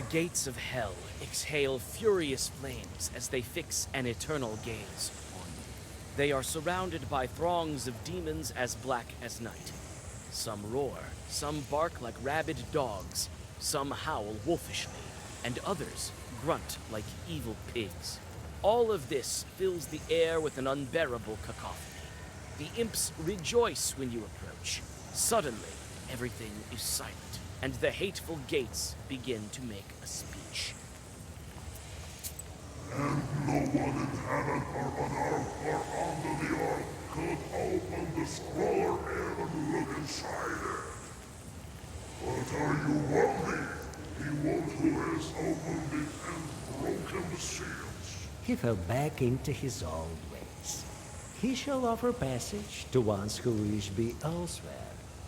The gates of hell exhale furious flames as they fix an eternal gaze on you. They are surrounded by throngs of demons as black as night. Some roar, some bark like rabid dogs, some howl wolfishly, and others grunt like evil pigs. All of this fills the air with an unbearable cacophony. The imps rejoice when you approach. Suddenly, everything is silent, and the hateful gates begin to make a speech. And no one in heaven or on earth or under the earth could open the scroll or even look inside it. But are you worthy? He won't who has opened it and broken the seals. He fell back into his old ways. He shall offer passage to ones who wish be elsewhere,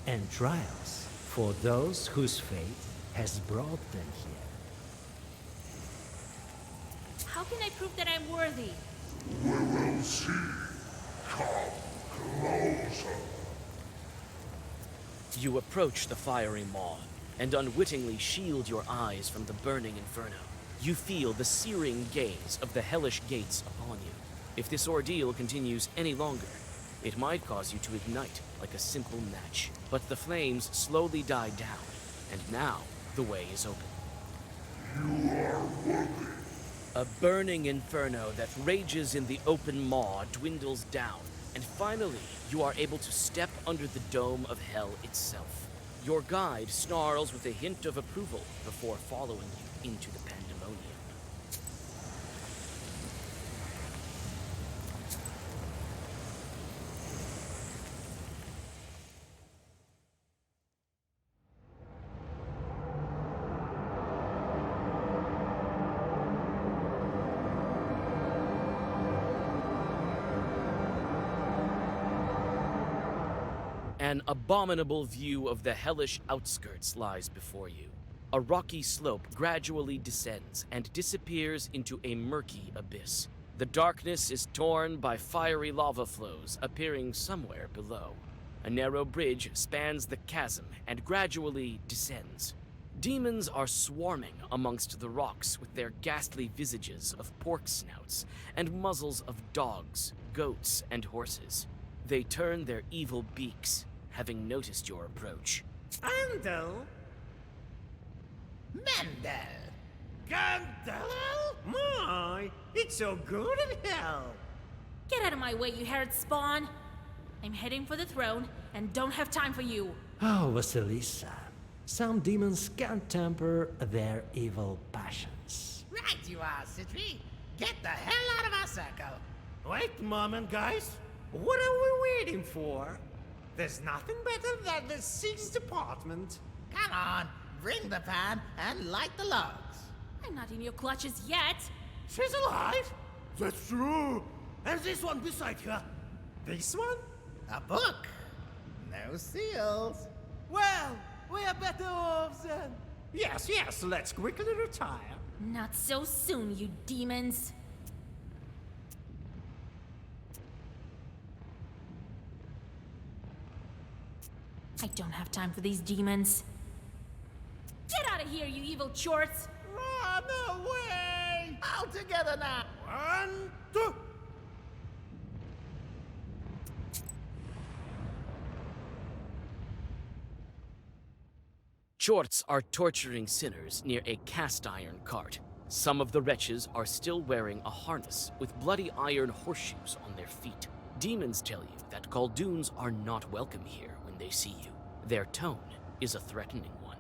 and trials for those whose fate has brought them here. How can I prove that I'm worthy? We will see. Come closer. You approach the fiery maw and unwittingly shield your eyes from the burning inferno. You feel the searing gaze of the hellish gates upon you. If this ordeal continues any longer, it might cause you to ignite like a simple match. But the flames slowly die down, and now the way is open. You are worthy. A burning inferno that rages in the open maw dwindles down, and finally you are able to step under the dome of hell itself. Your guide snarls with a hint of approval before following you into the pandemonium. An abominable view of the hellish outskirts lies before you. A rocky slope gradually descends and disappears into a murky abyss. The darkness is torn by fiery lava flows appearing somewhere below. A narrow bridge spans the chasm and gradually descends. Demons are swarming amongst the rocks with their ghastly visages of pork snouts and muzzles of dogs, goats, and horses. They turn their evil beaks, having noticed your approach. Andel? Mendel? Gandel? My, it's so good in hell. Get out of my way, you Herod spawn! I'm heading for the throne and don't have time for you. Oh, Vasilisa, some demons can't temper their evil passions. Right you are, Citri. Get the hell out of our circle. Wait a moment, guys. What are we waiting for? There's nothing better than the Sixth Department. Come on, bring the pan and light the logs. I'm not in your clutches yet. She's alive? That's true. And this one beside her. This one? A book. No seals. Well, we are better off then. Yes, let's quickly retire. Not so soon, you demons. I don't have time for these demons. Get out of here, you evil chorts! Run away! All together now. 1, 2. Chorts are torturing sinners near a cast-iron cart. Some of the wretches are still wearing a harness with bloody iron horseshoes on their feet. Demons tell you that Galdoons are not welcome here when they see you. Their tone is a threatening one.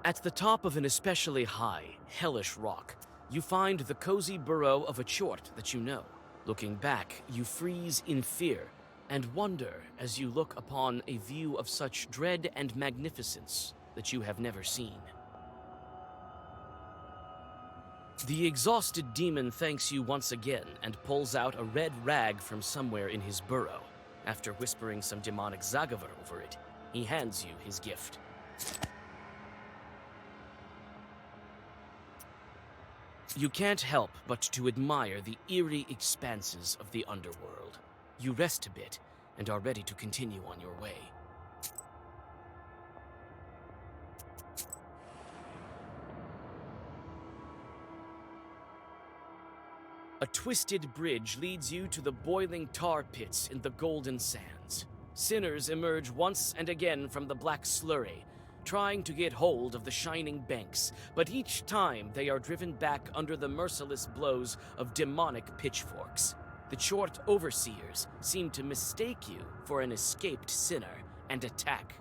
At the top of an especially high, hellish rock, you find the cozy burrow of a chort that you know. Looking back, you freeze in fear and wonder as you look upon a view of such dread and magnificence that you have never seen. The exhausted demon thanks you once again and pulls out a red rag from somewhere in his burrow. After whispering some demonic zagavar over it, he hands you his gift. You can't help but to admire the eerie expanses of the underworld. You rest a bit and are ready to continue on your way. A twisted bridge leads you to the boiling tar pits in the Golden Sands. Sinners emerge once and again from the black slurry, trying to get hold of the shining banks, but each time they are driven back under the merciless blows of demonic pitchforks. The Chort overseers seem to mistake you for an escaped sinner and attack.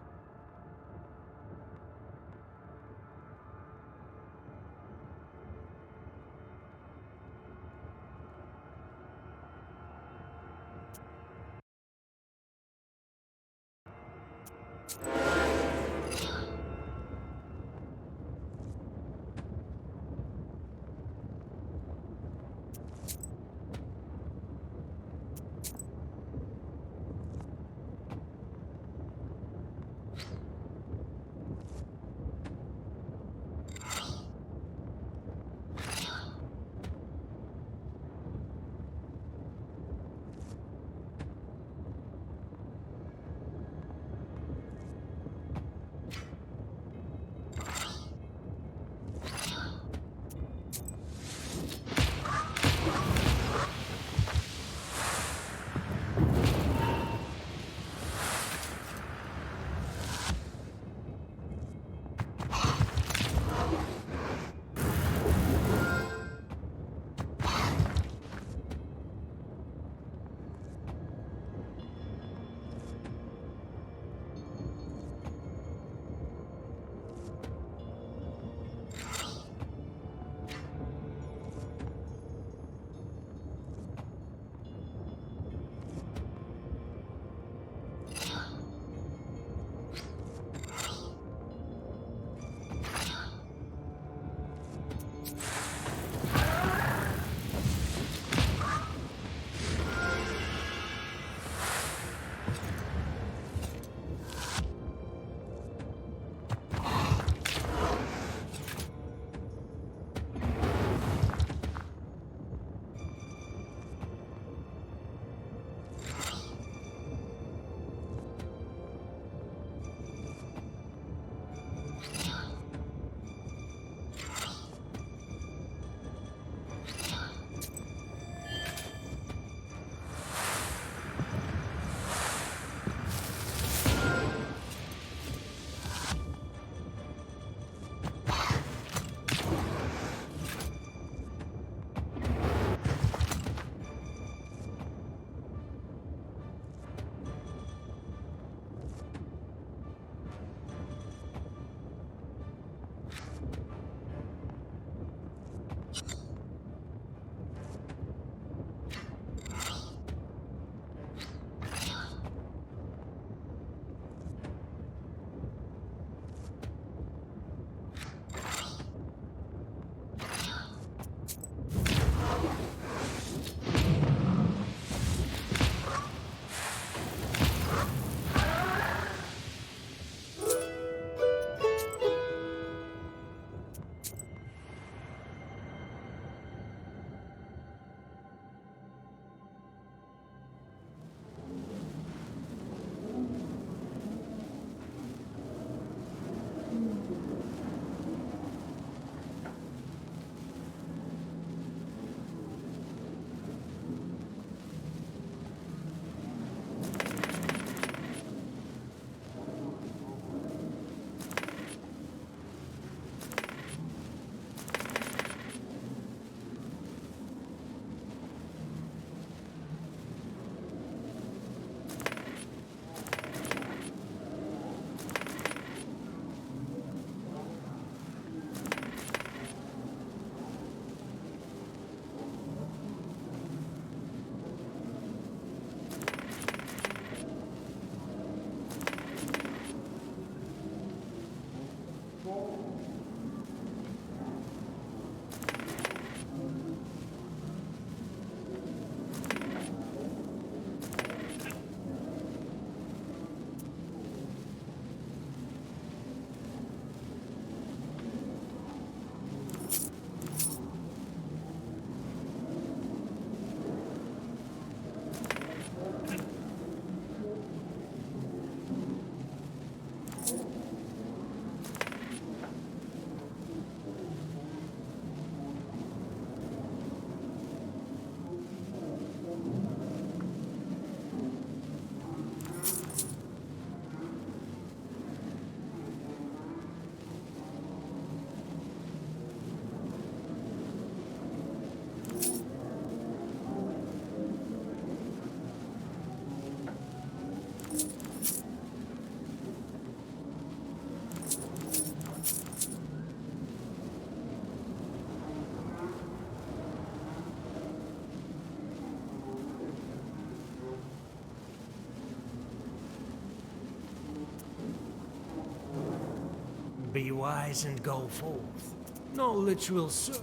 Be wise and go forth. Knowledge will serve.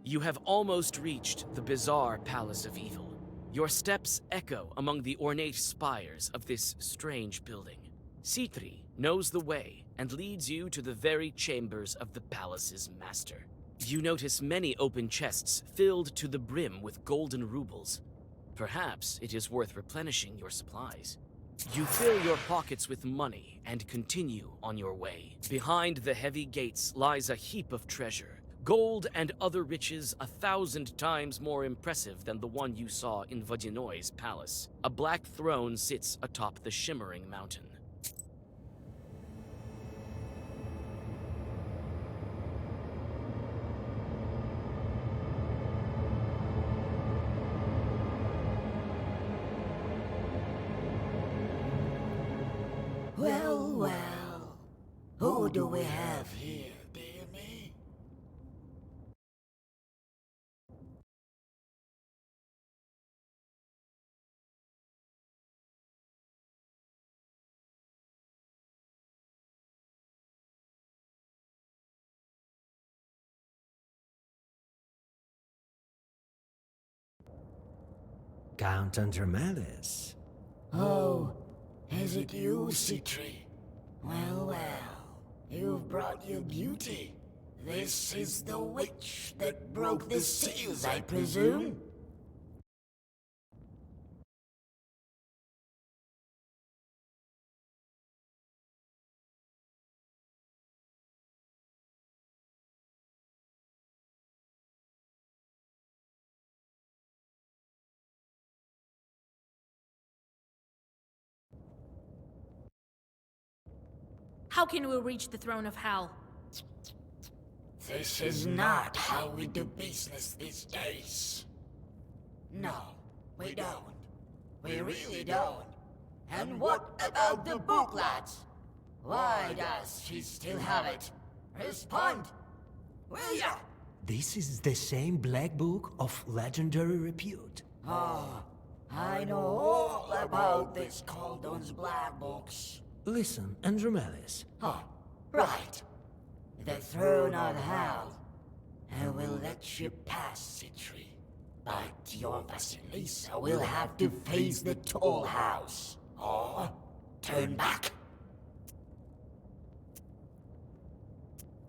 You have almost reached the bizarre Palace of Evil. Your steps echo among the ornate spires of this strange building. Citri knows the way and leads you to the very chambers of the palace's master. You notice many open chests filled to the brim with golden rubles. Perhaps it is worth replenishing your supplies. You fill your pockets with money and continue on your way. Behind the heavy gates lies a heap of treasure. Gold and other riches 1,000 times more impressive than the one you saw in Vodinoy's palace. A black throne sits atop the shimmering mountain. Well, well. Who do we have here, dear me? Count Andromedas. Oh, is it you, Citri? Well, well, you've brought your beauty. This is the witch that broke the seals, I presume? How can we reach the throne of Hell? This is not how we do business these days. No, we don't. We really don't. And what about the book, lads? Why does she still have it? Respond! Will ya? This is the same Black Book of legendary repute. Oh, I know all about this Caldon's black books. Listen, Andromedas. Oh, right. The throne of Hell. I will let you pass, Citri. But your Vasilisa will have to face the tall house. Or turn back.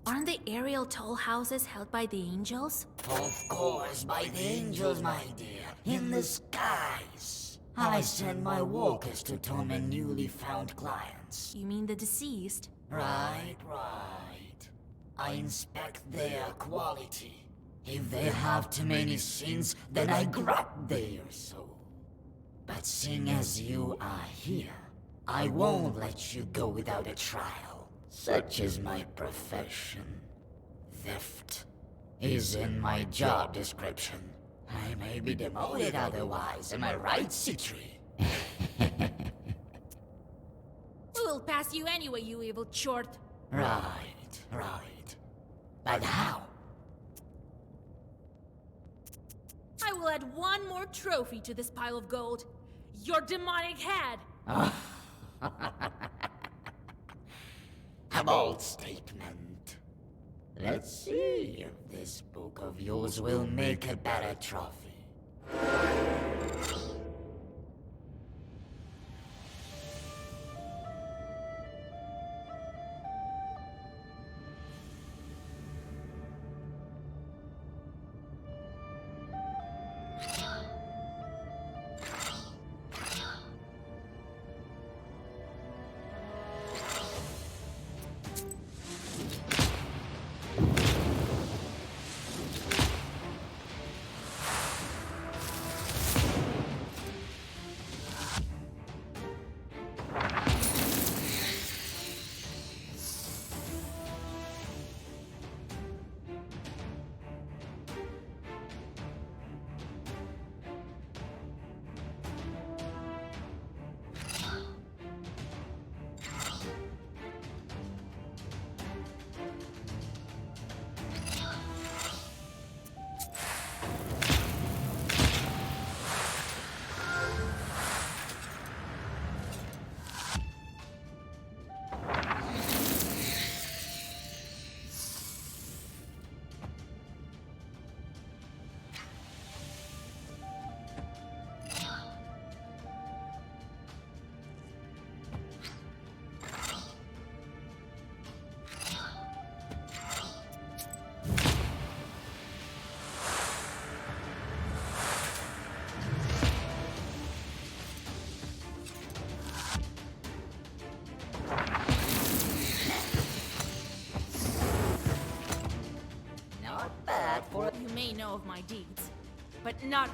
Aren't the aerial toll houses held by the angels? Of course, by the angels, my dear. In the skies. I send my walkers to torment newly found clients. You mean the deceased? Right, right. I inspect their quality. If they have too many sins, then I grab their soul. But seeing as you are here, I won't let you go without a trial. Such is my profession. Theft is in my job description. I may be demoted otherwise, am I right, Citri? We will pass you anyway, you evil chort. Right, right. But how? I will add one more trophy to this pile of gold. Your demonic head! A bold statement. Let's see if this book of yours will make a better trophy. know of my deeds, but not...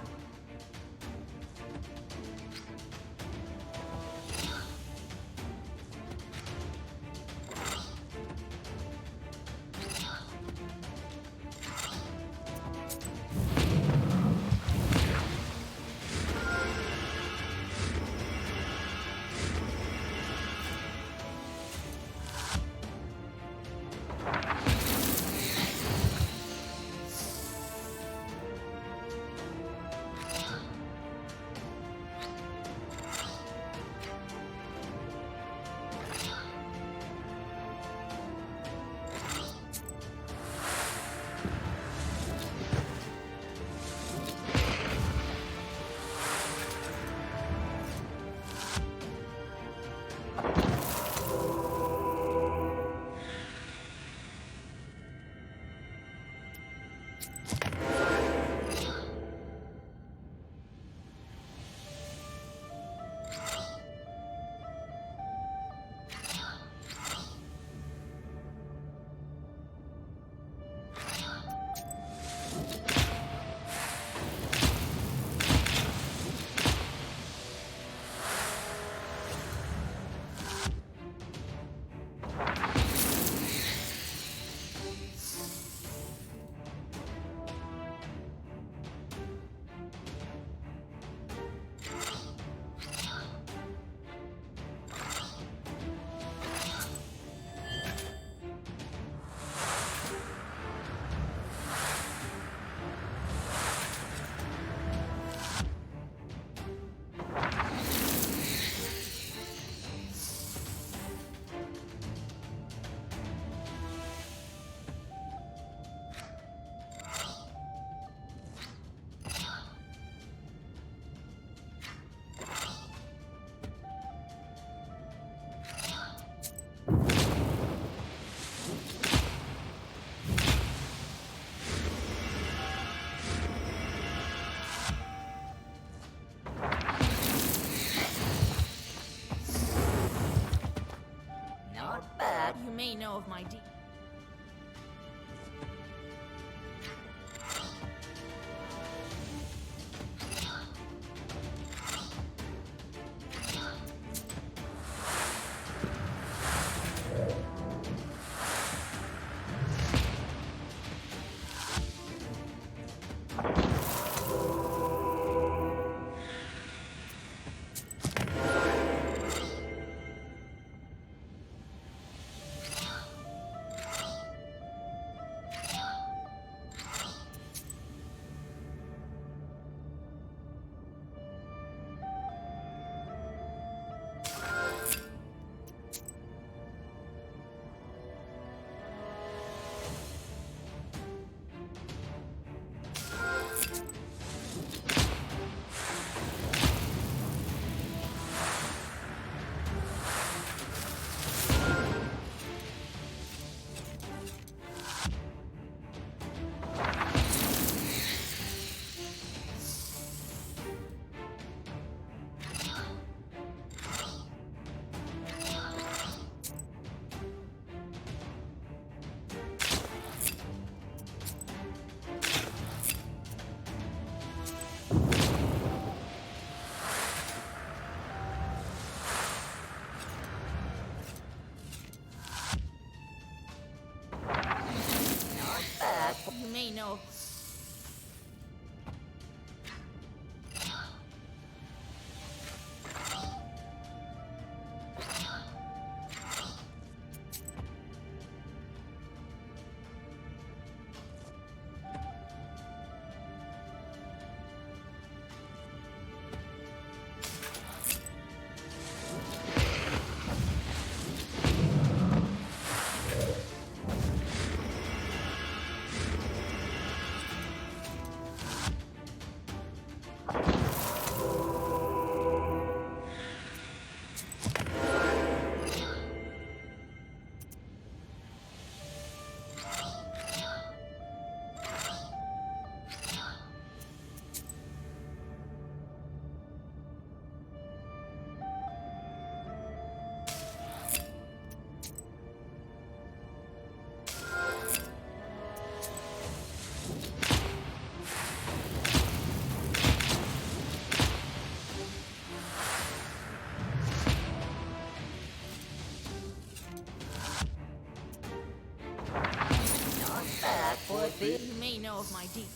Not bad. You may know of my deeds. You may know of my deed.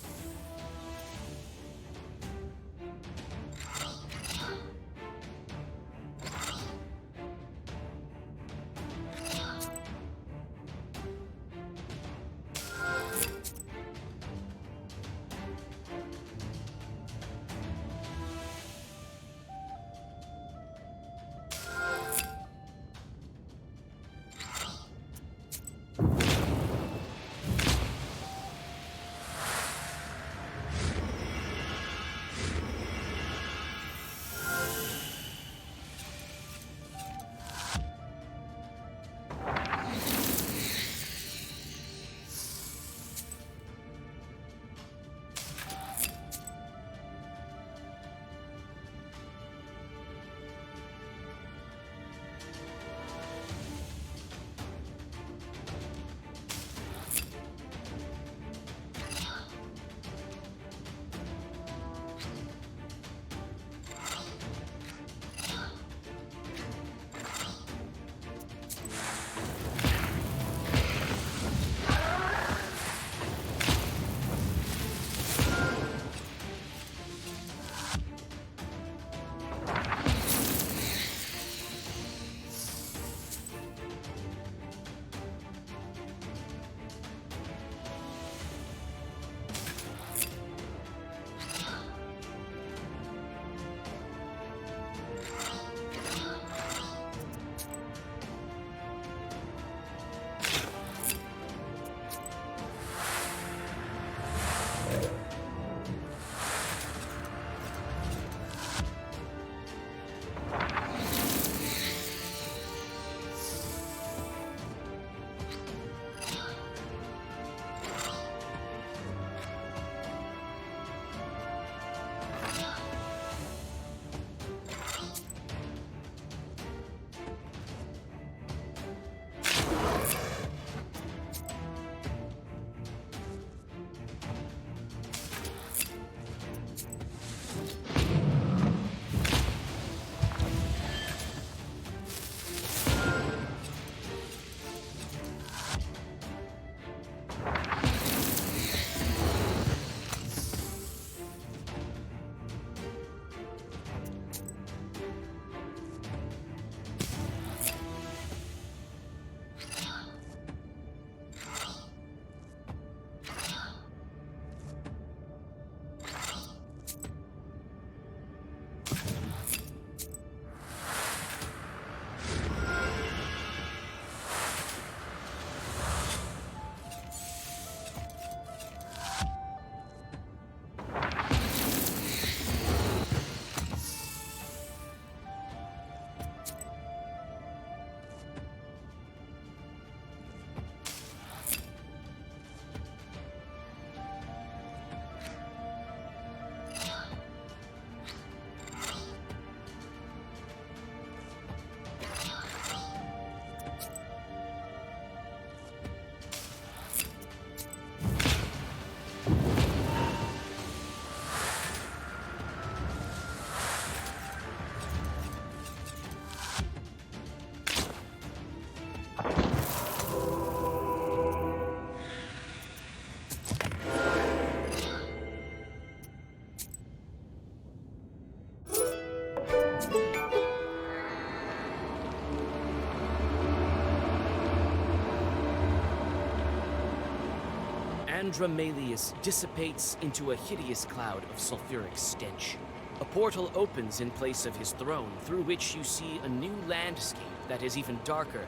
Andromalius dissipates into a hideous cloud of sulfuric stench. A portal opens in place of his throne, through which you see a new landscape that is even darker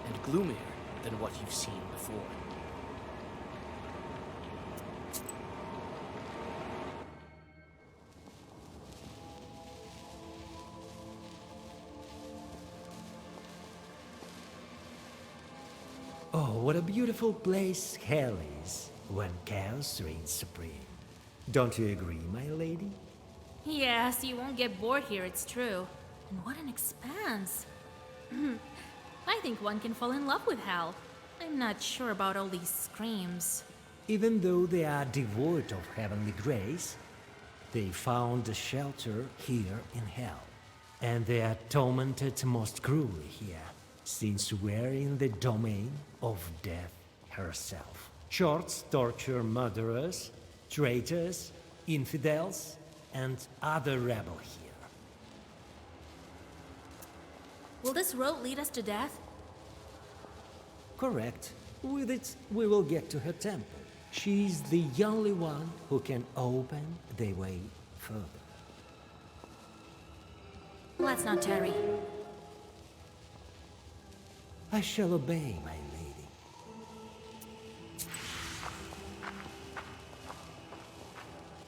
and gloomier than what you've seen before. Oh, what a beautiful place hell is when chaos reigns supreme. Don't you agree, my lady? Yes, you won't get bored here, it's true. And what an expanse. I think one can fall in love with hell. I'm not sure about all these screams. Even though they are devoid of heavenly grace, they found a shelter here in hell. And they are tormented most cruelly here, since we're in the domain of death herself. Shorts torture murderers, traitors, infidels, and other rebel here. Will this road lead us to death? Correct. With it, we will get to her temple. She's the only one who can open the way further. Let's not tarry. I shall obey, my lady.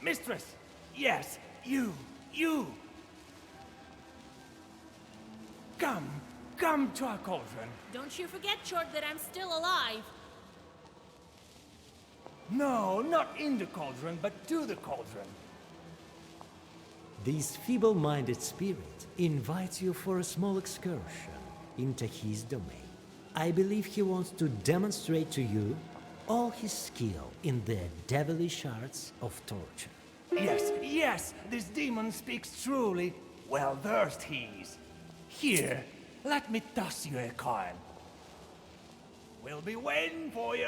Mistress! Yes, you! Come to our cauldron. Don't you forget, Short, that I'm still alive. No, not in the cauldron, but to the cauldron. This feeble-minded spirit invites you for a small excursion into his domain. I believe he wants to demonstrate to you all his skill in the devilish arts of torture. Yes, this demon speaks truly. Well versed he is. Here, let me toss you a coin. We'll be waiting for you.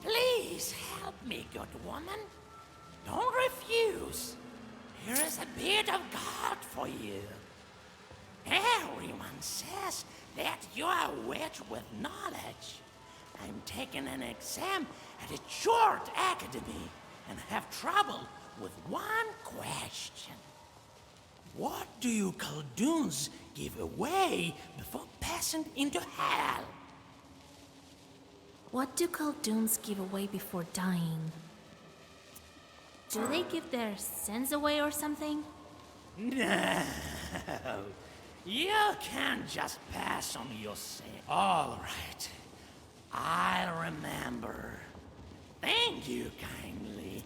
Please help me, good woman. Don't refuse. Here is a bit of God for you. Everyone says that you are a witch with knowledge. I'm taking an exam at a short academy and have trouble with one question. What do you Khaldun's give away before passing into hell? What do Khalduns give away before dying? Do they give their sins away or something? No. You can't just pass on your sin. All right. I'll remember. Thank you kindly.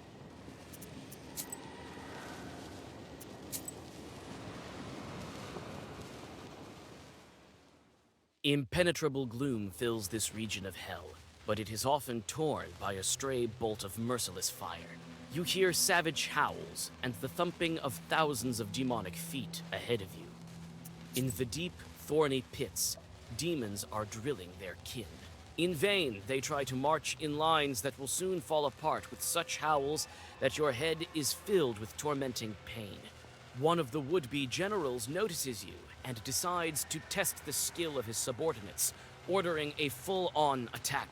Impenetrable gloom fills this region of hell, but it is often torn by a stray bolt of merciless fire. You hear savage howls and the thumping of thousands of demonic feet ahead of you. In the deep, thorny pits, demons are drilling their kin. In vain, they try to march in lines that will soon fall apart with such howls that your head is filled with tormenting pain. One of the would-be generals notices you and decides to test the skill of his subordinates, ordering a full-on attack.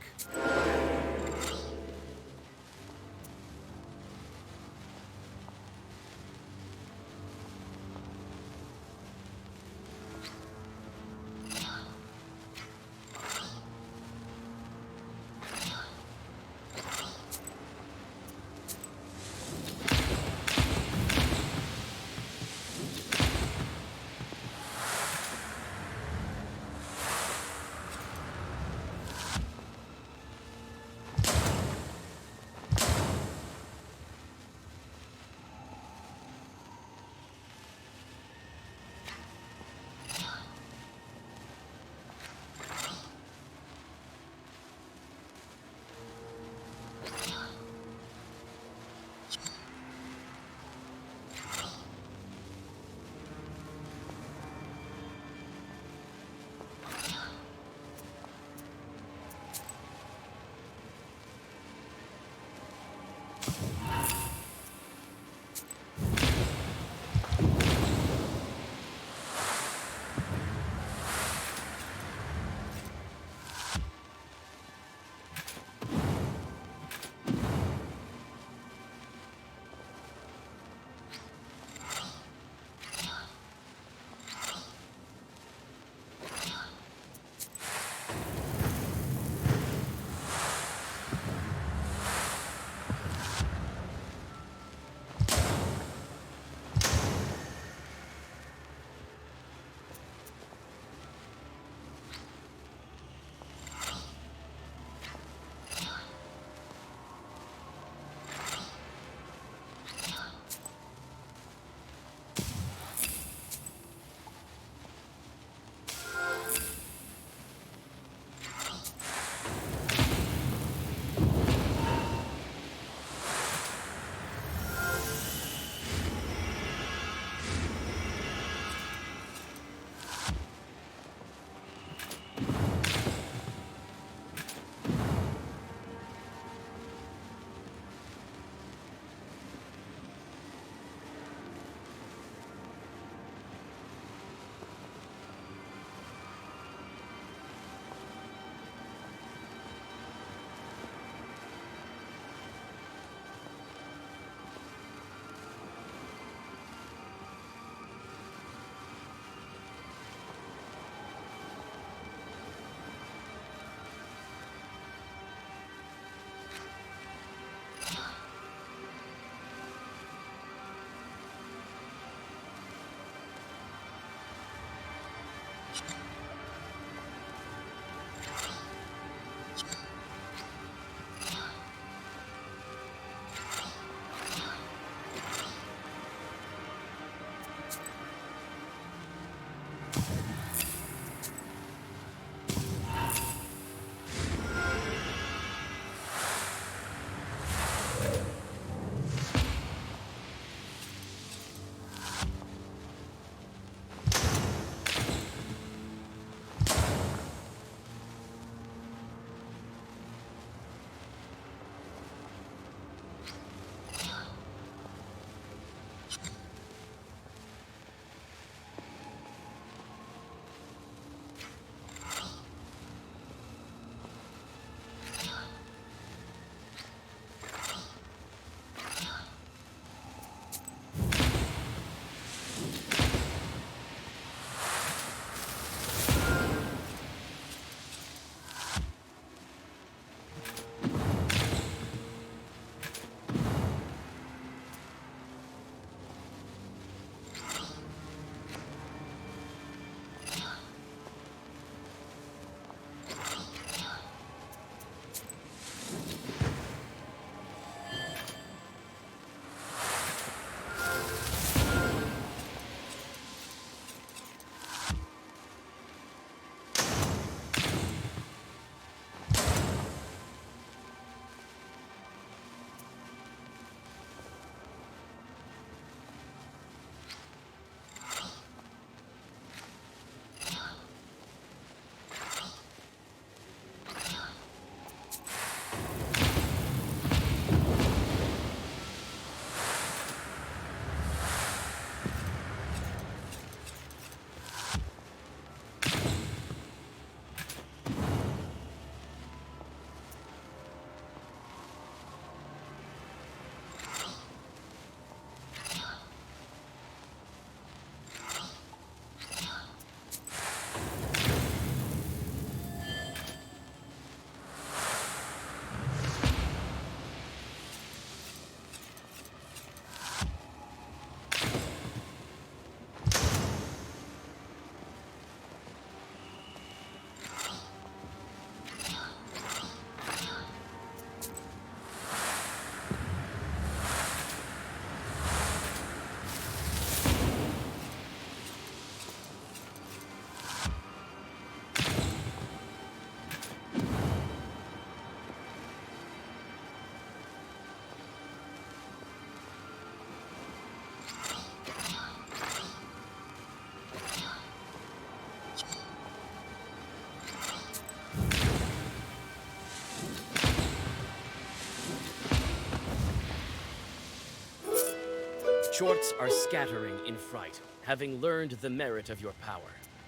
Chorts are scattering in fright, having learned the merit of your power.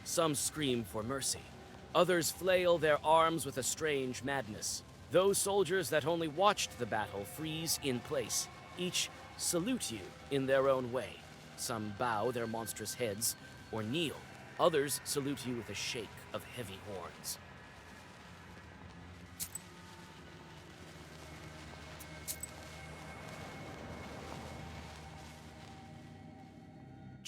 Some scream for mercy. Others flail their arms with a strange madness. Those soldiers that only watched the battle freeze in place. Each salute you in their own way. Some bow their monstrous heads or kneel. Others salute you with a shake of heavy horns.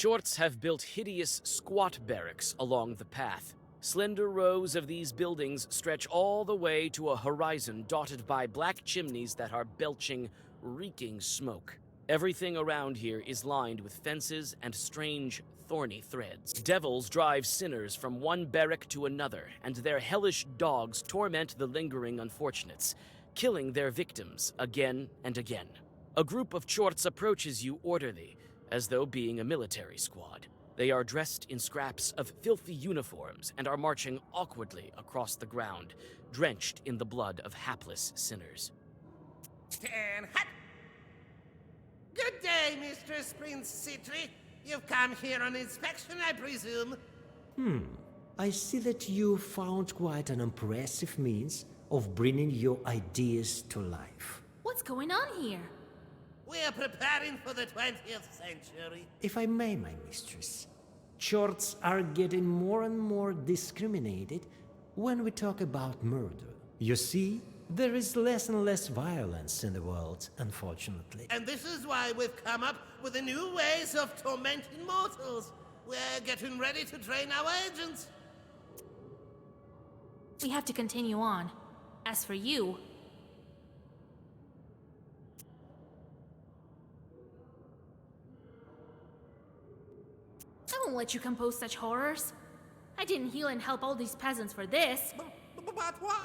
Chorts have built hideous, squat barracks along the path. Slender rows of these buildings stretch all the way to a horizon dotted by black chimneys that are belching, reeking smoke. Everything around here is lined with fences and strange, thorny threads. Devils drive sinners from one barrack to another, and their hellish dogs torment the lingering unfortunates, killing their victims again and again. A group of Chorts approaches you orderly, as though being a military squad. They are dressed in scraps of filthy uniforms and are marching awkwardly across the ground, drenched in the blood of hapless sinners. Ten hut! Good day, Mistress Prince Citri. You've come here on inspection, I presume? I see that you found quite an impressive means of bringing your ideas to life. What's going on here? We're preparing for the 20th century. If I may, my mistress, Chorts are getting more and more discriminated when we talk about murder. You see, there is less and less violence in the world, unfortunately. And this is why we've come up with the new ways of tormenting mortals. We're getting ready to train our agents. We have to continue on. As for you, I won't let you compose such horrors. I didn't heal and help all these peasants for this. But why?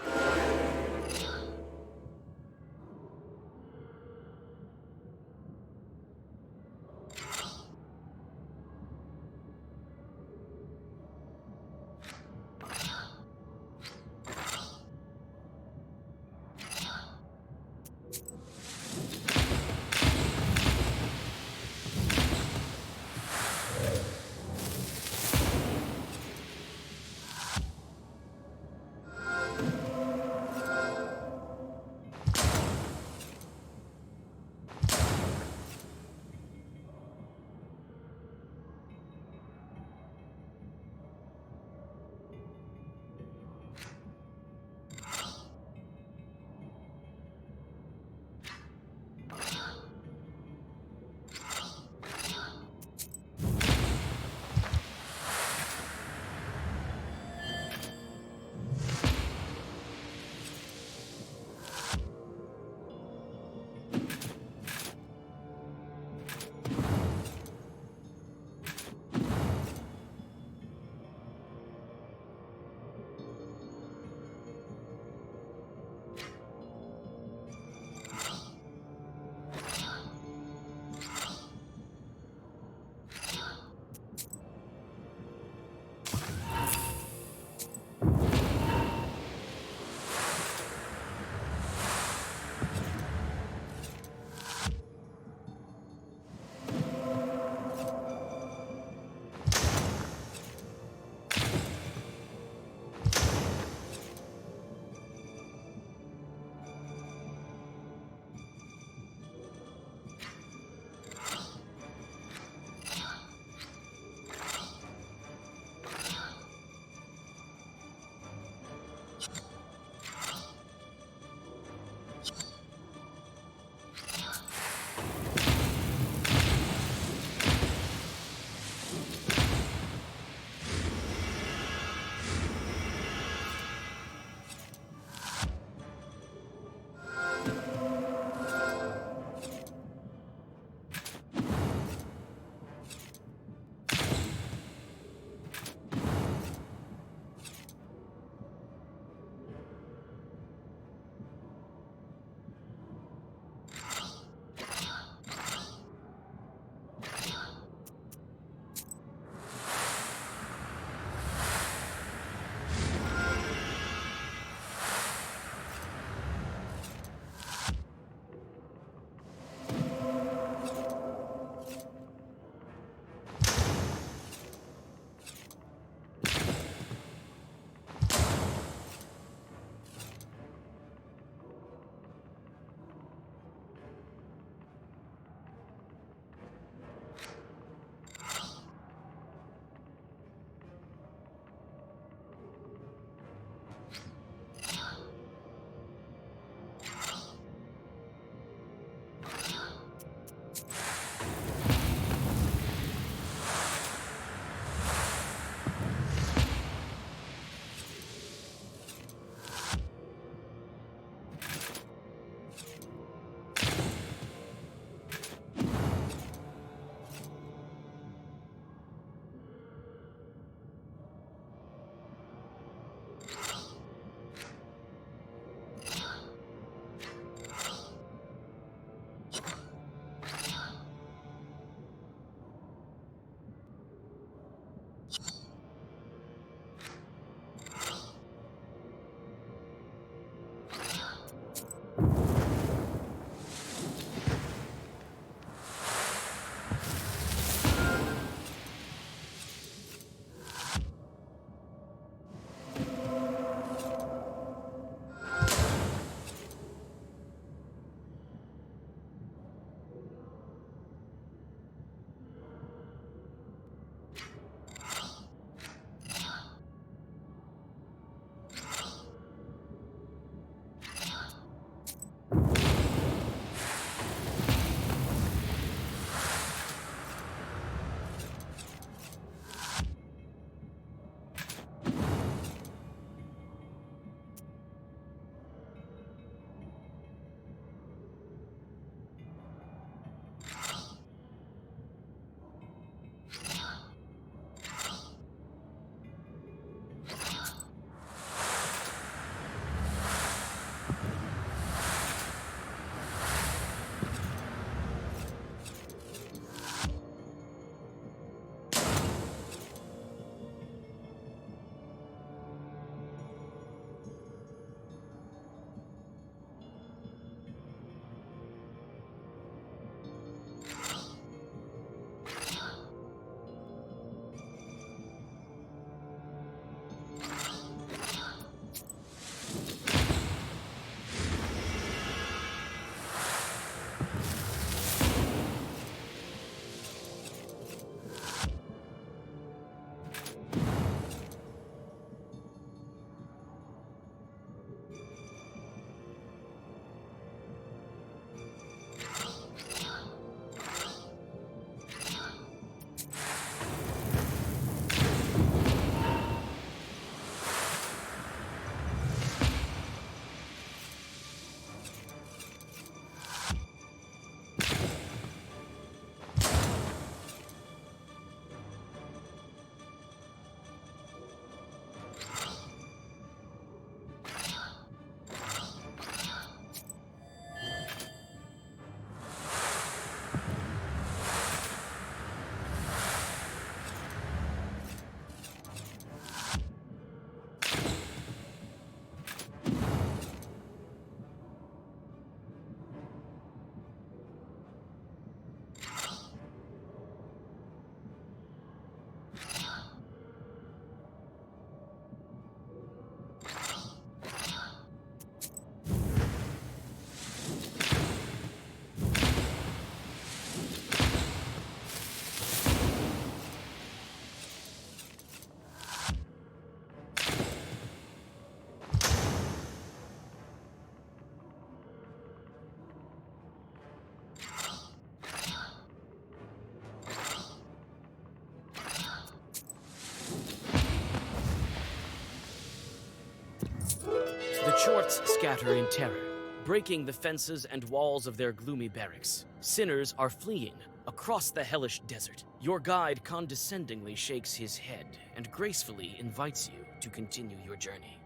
The Chorts scatter in terror, breaking the fences and walls of their gloomy barracks. Sinners are fleeing across the hellish desert. Your guide condescendingly shakes his head and gracefully invites you to continue your journey.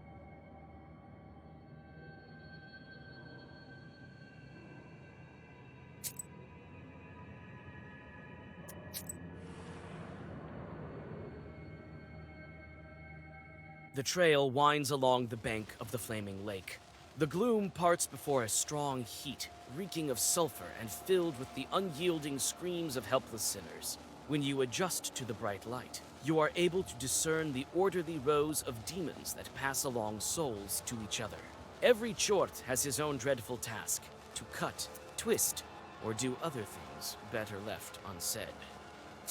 The trail winds along the bank of the flaming lake. The gloom parts before a strong heat, reeking of sulfur and filled with the unyielding screams of helpless sinners. When you adjust to the bright light, you are able to discern the orderly rows of demons that pass along souls to each other. Every Chort has his own dreadful task, to cut, twist, or do other things better left unsaid.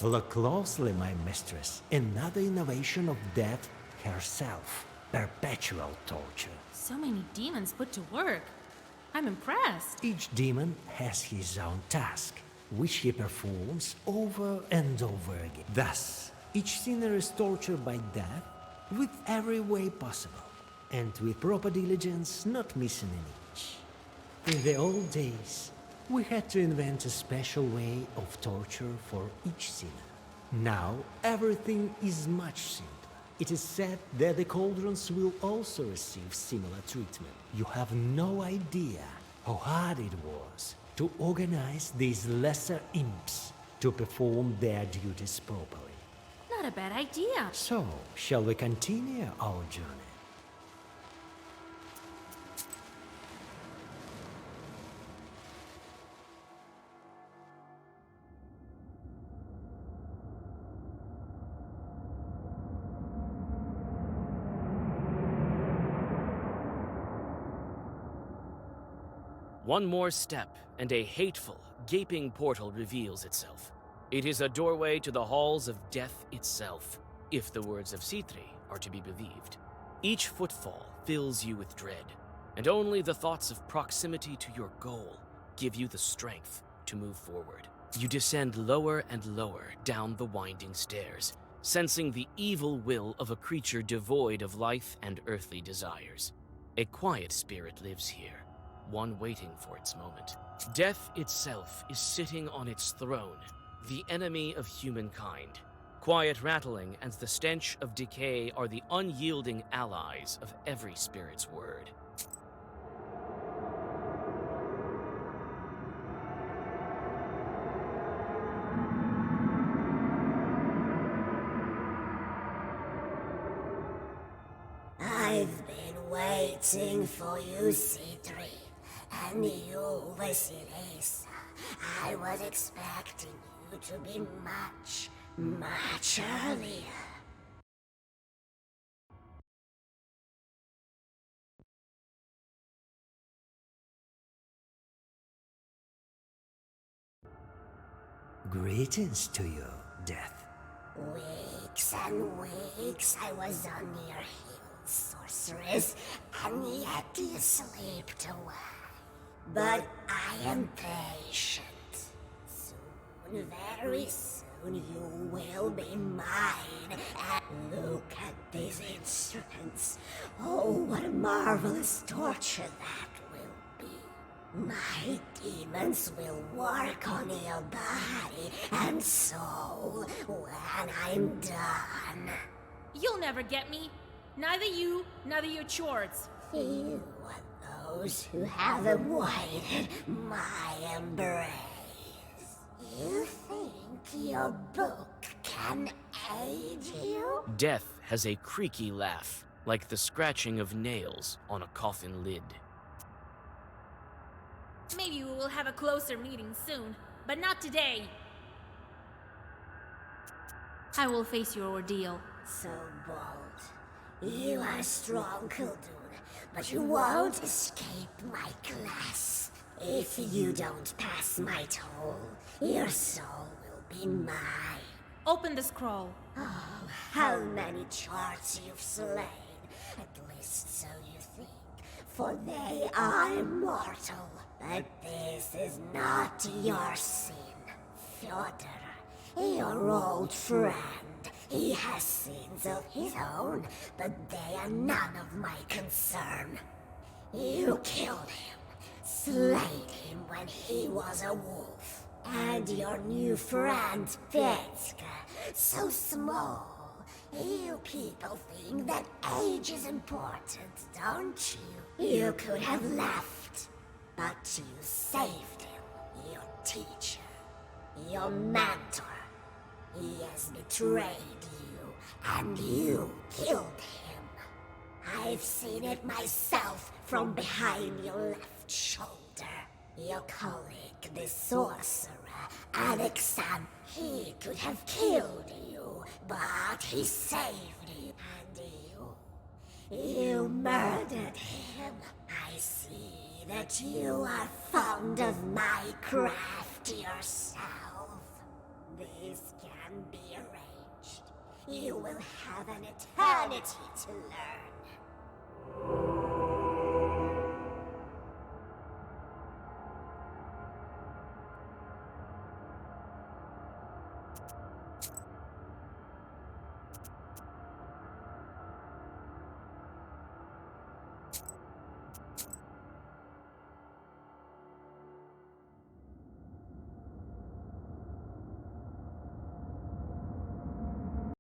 Look closely, my mistress. Another innovation of death herself. Perpetual torture. So many demons put to work. I'm impressed. Each demon has his own task, which he performs over and over again. Thus, each sinner is tortured by death with every way possible, and with proper diligence, not missing an inch. In the old days, we had to invent a special way of torture for each sinner. Now, everything is much simpler. It is said that the cauldrons will also receive similar treatment. You have no idea how hard it was to organize these lesser imps to perform their duties properly. Not a bad idea. So, shall we continue our journey? One more step, and a hateful, gaping portal reveals itself. It is a doorway to the halls of death itself, if the words of Citri are to be believed. Each footfall fills you with dread, and only the thoughts of proximity to your goal give you the strength to move forward. You descend lower and lower down the winding stairs, sensing the evil will of a creature devoid of life and earthly desires. A quiet spirit lives here, one waiting for its moment. Death itself is sitting on its throne, the enemy of humankind. Quiet rattling and the stench of decay are the unyielding allies of every spirit's word. I've been waiting for you, Citri, and you, Vasilisa. I was expecting you to be much earlier. Greetings to you, Death. Weeks and weeks I was on your heels, sorceress, and yet you slipped away. But I am patient. Soon, very soon, you will be mine. And look at these instruments. Oh, what a marvelous torture that will be. My demons will work on your body and soul when I'm done. You'll never get me. Neither you, neither your chords. Few are those who have avoided my embrace. You think your book can aid you? Death has a creaky laugh, like the scratching of nails on a coffin lid. Maybe we will have a closer meeting soon, but not today. I will face your ordeal. So bold. You are strong, Kuldun, but you won't escape my grasp. If you don't pass my toll, your soul will be mine. Open the scroll. Oh, how many charts you've slain. At least so you think, for they are immortal. But this is not your sin. Fyodor, your old friend. He has sins of his own, but they are none of my concern. You killed him, slayed him when he was a wolf. And your new friend, Petska, so small. You people think that age is important, don't you? You could have left, but you saved him, your teacher, your mentor. He has betrayed you, and you killed him. I've seen it myself from behind your left shoulder. Your colleague, the sorcerer, Alexan, he could have killed you, but he saved you. And you murdered him. I see that you are fond of my craft yourself. This can be arranged. You will have an eternity to learn.